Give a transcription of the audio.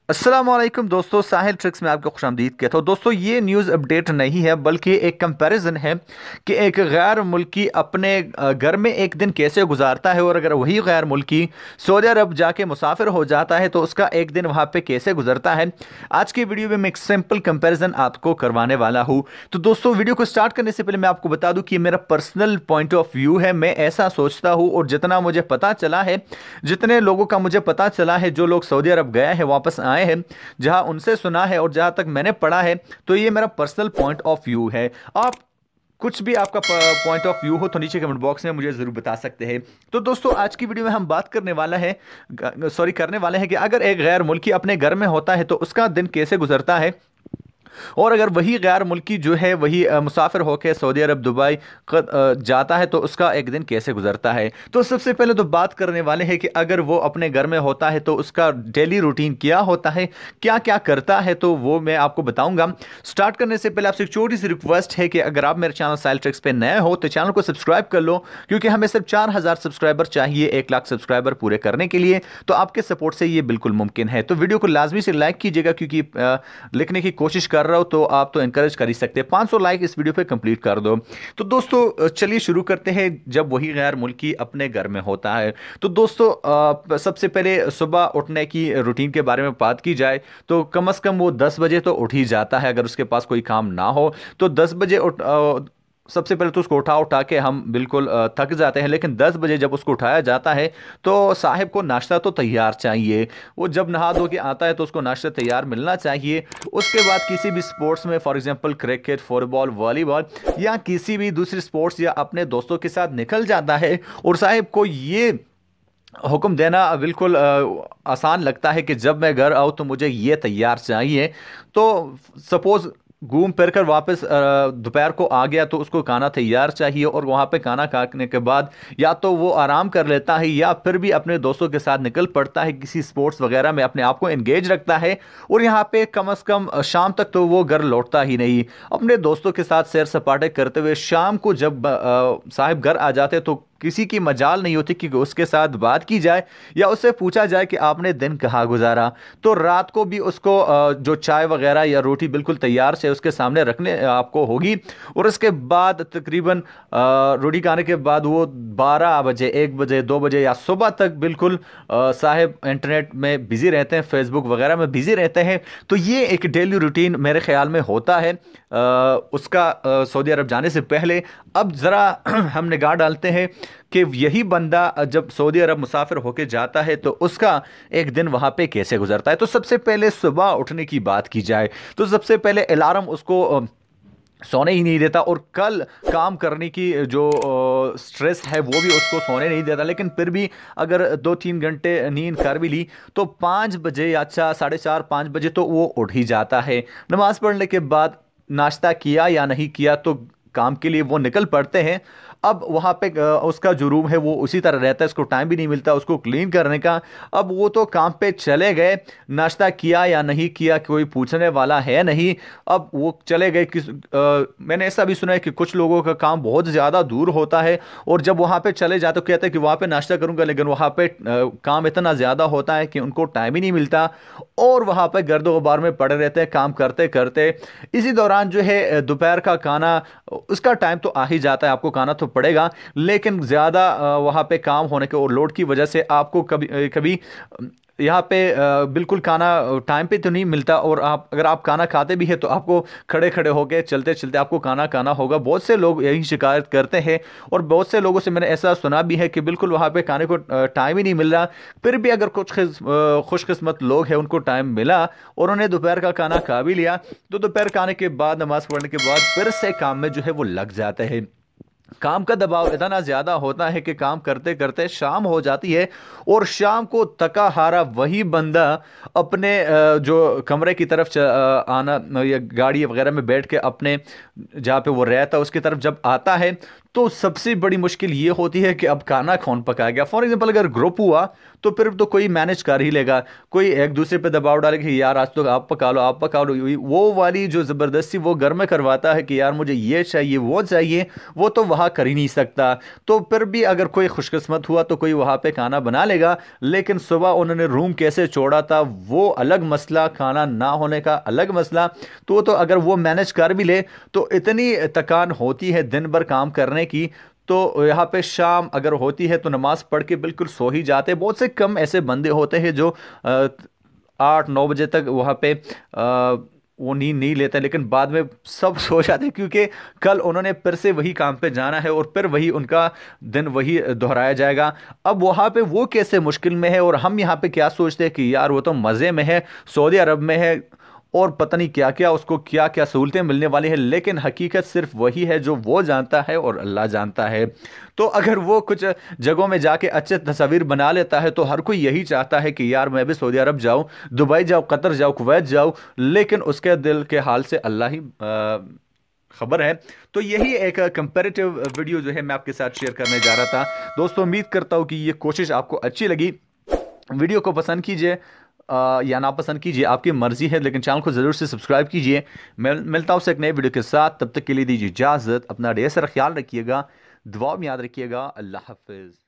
अस्सलाम वालेकुम दोस्तों, साहिल ट्रिक्स में आपको खुशामदीद कहता हूँ। दोस्तों, ये न्यूज़ अपडेट नहीं है बल्कि एक कंपैरिजन है कि एक गैर मुल्की अपने घर में एक दिन कैसे गुजारता है और अगर वही गैर मुल्की सऊदी अरब जाके मुसाफिर हो जाता है तो उसका एक दिन वहाँ पे कैसे गुजरता है। आज की वीडियो में मैं एक सिंपल कंपैरिजन आपको करवाने वाला हूँ। तो दोस्तों, वीडियो को स्टार्ट करने से पहले मैं आपको बता दूं कि मेरा पर्सनल पॉइंट ऑफ व्यू है। मैं ऐसा सोचता हूँ और जितना मुझे पता चला है, जितने लोगों का मुझे पता चला है जो लोग सऊदी अरब गए हैं, वापस आए हैं, जहां उनसे सुना है और जहां तक मैंने पढ़ा है, तो ये मेरा पर्सनल पॉइंट ऑफ व्यू है। आप कुछ भी आपका पॉइंट ऑफ व्यू हो तो नीचे कमेंट बॉक्स में मुझे जरूर बता सकते हैं। तो दोस्तों, आज की वीडियो में हम बात करने वाले हैं कि अगर एक गैर मुल्की अपने घर में होता है तो उसका दिन कैसे गुजरता है, और अगर वही गैर मुल्की जो है वही मुसाफिर होकर सऊदी अरब, दुबई जाता है तो उसका एक दिन कैसे गुजरता है। तो सबसे पहले तो बात करने वाले हैं कि अगर वो अपने घर में होता है तो उसका डेली रूटीन क्या होता है, क्या क्या करता है, तो वो मैं आपको बताऊंगा। स्टार्ट करने से पहले आपसे एक छोटी सी रिक्वेस्ट है कि अगर आप मेरे चैनल साहिल ट्रिक्स पे नए हो तो चैनल को सब्सक्राइब कर लो, क्योंकि हमें सिर्फ 4000 सब्सक्राइबर चाहिए 1 लाख सब्सक्राइबर पूरे करने के लिए। तो आपके सपोर्ट से ये बिल्कुल मुमकिन है। तो वीडियो को लाजमी से लाइक कीजिएगा, क्योंकि लिखने की कोशिश कर रहा हो तो आप तो एनकरेज कर ही सकते हैं। 500 लाइक इस वीडियो पे कंप्लीट कर दो। तो दोस्तों, चलिए शुरू करते हैं। जब वही गैर मुल्की अपने घर में होता है तो दोस्तों, सबसे पहले सुबह उठने की रूटीन के बारे में बात की जाए तो कम से कम वो 10 बजे तो उठ ही जाता है। अगर उसके पास कोई काम ना हो तो 10 बजे सबसे पहले तो उसको उठा उठा के हम बिल्कुल थक जाते हैं, लेकिन 10 बजे जब उसको उठाया जाता है तो साहिब को नाश्ता तो तैयार चाहिए। वो जब नहा धो के आता है तो उसको नाश्ता तैयार मिलना चाहिए। उसके बाद किसी भी स्पोर्ट्स में, for example cricket, football, volleyball या किसी भी दूसरी स्पोर्ट्स या अपने दोस्तों के साथ निकल जाता है। और साहिब को ये हुक्म देना बिल्कुल आसान लगता है कि जब मैं घर आऊँ तो मुझे ये तैयार चाहिए। तो सपोज घूम फिर कर वापस दोपहर को आ गया तो उसको खाना तैयार चाहिए, और वहाँ पे खाना खाने के बाद या तो वो आराम कर लेता है या फिर भी अपने दोस्तों के साथ निकल पड़ता है, किसी स्पोर्ट्स वगैरह में अपने आप को एंगेज रखता है। और यहाँ पे कम से कम शाम तक तो वो घर लौटता ही नहीं। अपने दोस्तों के साथ सैर सपाटे करते हुए शाम को जब साहिब घर आ जाते तो किसी की मजाल नहीं होती कि उसके साथ बात की जाए या उससे पूछा जाए कि आपने दिन कहाँ गुजारा। तो रात को भी उसको जो चाय वगैरह या रोटी बिल्कुल तैयार से उसके सामने रखने आपको होगी। और उसके बाद तकरीबन रोटी खाने के बाद वो 12 बजे, 1 बजे, 2 बजे या सुबह तक बिल्कुल साहिब इंटरनेट में बिजी रहते हैं, फेसबुक वगैरह में बिजी रहते हैं। तो ये एक डेली रूटीन मेरे ख्याल में होता है उसका सऊदी अरब जाने से पहले। अब ज़रा हम निगाह डालते हैं कि यही बंदा जब सऊदी अरब मुसाफिर होके जाता है तो उसका एक दिन वहाँ पे कैसे गुजरता है। तो सबसे पहले सुबह उठने की बात की जाए तो सबसे पहले अलार्म उसको सोने ही नहीं देता, और कल काम करने की जो स्ट्रेस है वो भी उसको सोने नहीं देता। लेकिन फिर भी अगर 2-3 घंटे नींद कर भी ली तो 5 बजे या अच्छा 4:30-5 बजे तो वो उठ ही जाता है। नमाज पढ़ने के बाद नाश्ता किया या नहीं किया तो काम के लिए वो निकल पड़ते हैं। अब वहाँ पे उसका जो रूम है वो उसी तरह रहता है, उसको टाइम भी नहीं मिलता उसको क्लीन करने का। अब वो तो काम पे चले गए, नाश्ता किया या नहीं किया कोई पूछने वाला है नहीं। अब वो चले गए मैंने ऐसा भी सुना है कि कुछ लोगों का काम बहुत ज़्यादा दूर होता है और जब वहाँ पे चले जाते तो कहते हैं कि वहाँ पे नाश्ता करूँगा, लेकिन वहाँ पे काम इतना ज़्यादा होता है कि उनको टाइम ही नहीं मिलता और वहाँ पे गर्दो गुबार में पड़े रहते हैं काम करते करते। इसी दौरान जो है दोपहर का खाना, उसका टाइम तो आ ही जाता है, आपको खाना तो पड़ेगा, लेकिन ज़्यादा वहाँ पे काम होने के और लोड की वजह से आपको कभी कभी यहाँ पे बिल्कुल खाना टाइम पे तो नहीं मिलता। और अगर आप खाना खाते भी हैं तो आपको खड़े खड़े होकर चलते चलते आपको खाना खाना होगा। बहुत से लोग यही शिकायत करते हैं और बहुत से लोगों से मैंने ऐसा सुना भी है कि बिल्कुल वहाँ पे खाने को टाइम ही नहीं मिल रहा। फिर भी अगर कुछ खुशकिस्मत लोग हैं उनको टाइम मिला और उन्हें दोपहर का खाना खा भी लिया तो दोपहर खाने के बाद, नमाज पढ़ने के बाद फिर से काम में जो है वो लग जाते हैं। काम का दबाव इतना ज़्यादा होता है कि काम करते करते शाम हो जाती है और शाम को थका हारा वही बंदा अपने जो कमरे की तरफ आना या गाड़ी वगैरह में बैठ के अपने जहाँ पे वो रहता है उसकी तरफ जब आता है तो सबसे बड़ी मुश्किल ये होती है कि अब खाना कौन पकाएगा। फॉर एग्जांपल अगर ग्रुप हुआ तो फिर तो कोई मैनेज कर ही लेगा, कोई एक दूसरे पे दबाव डालेगा कि यार आज तो आप पका लो आप पका लो, वो वाली जो ज़बरदस्ती वो घर में करवाता है कि यार मुझे ये चाहिए वो चाहिए, वो तो वहाँ कर ही नहीं सकता। तो फिर भी अगर कोई खुशकिस्मत हुआ तो कोई वहाँ पे खाना बना लेगा, लेकिन सुबह उन्होंने रूम कैसे छोड़ा था वो अलग मसला, खाना ना होने का अलग मसला। तो अगर वो मैनेज कर भी ले तो इतनी थकान होती है दिन भर काम करने की। तो यहाँ पे शाम अगर होती है तो नमाज पढ़ के बिल्कुल सो ही जाते हैं। बहुत से कम ऐसे बंदे होते हैं जो 8-9 बजे तक वहाँ पे वो नींद नहीं लेते, लेकिन बाद में सब सो जाते हैं क्योंकि कल उन्होंने फिर से वही काम पे जाना है और फिर वही उनका दिन वही दोहराया जाएगा। अब वहाँ पे वो कैसे मुश्किल में है और हम यहाँ पे क्या सोचते हैं कि यार वो तो मज़े में है, सऊदी अरब में है और पता नहीं क्या क्या उसको क्या क्या सहूलतें मिलने वाली हैं, लेकिन हकीकत सिर्फ वही है जो वो जानता है और अल्लाह जानता है। तो अगर वो कुछ जगहों में जाके अच्छे तस्वीर बना लेता है तो हर कोई यही चाहता है कि यार मैं भी सऊदी अरब जाऊं, दुबई जाऊं, कतर जाऊं, कुवैत जाऊं, लेकिन उसके दिल के हाल से अल्लाह ही खबर है। तो यही एक कंपैरेटिव वीडियो जो है मैं आपके साथ शेयर करने जा रहा था। दोस्तों उम्मीद करता हूँ कि ये कोशिश आपको अच्छी लगी। वीडियो को पसंद कीजिए या नापसंद कीजिए, आपकी मर्जी है, लेकिन चैनल को ज़रूर से सब्सक्राइब कीजिए। मैं मिलता हूँ एक नए वीडियो के साथ, तब तक के लिए दीजिए इजाज़त। अपना ढेर सारा ख्याल रखिएगा, दुआ में याद रखिएगा। अल्लाह हाफिज़।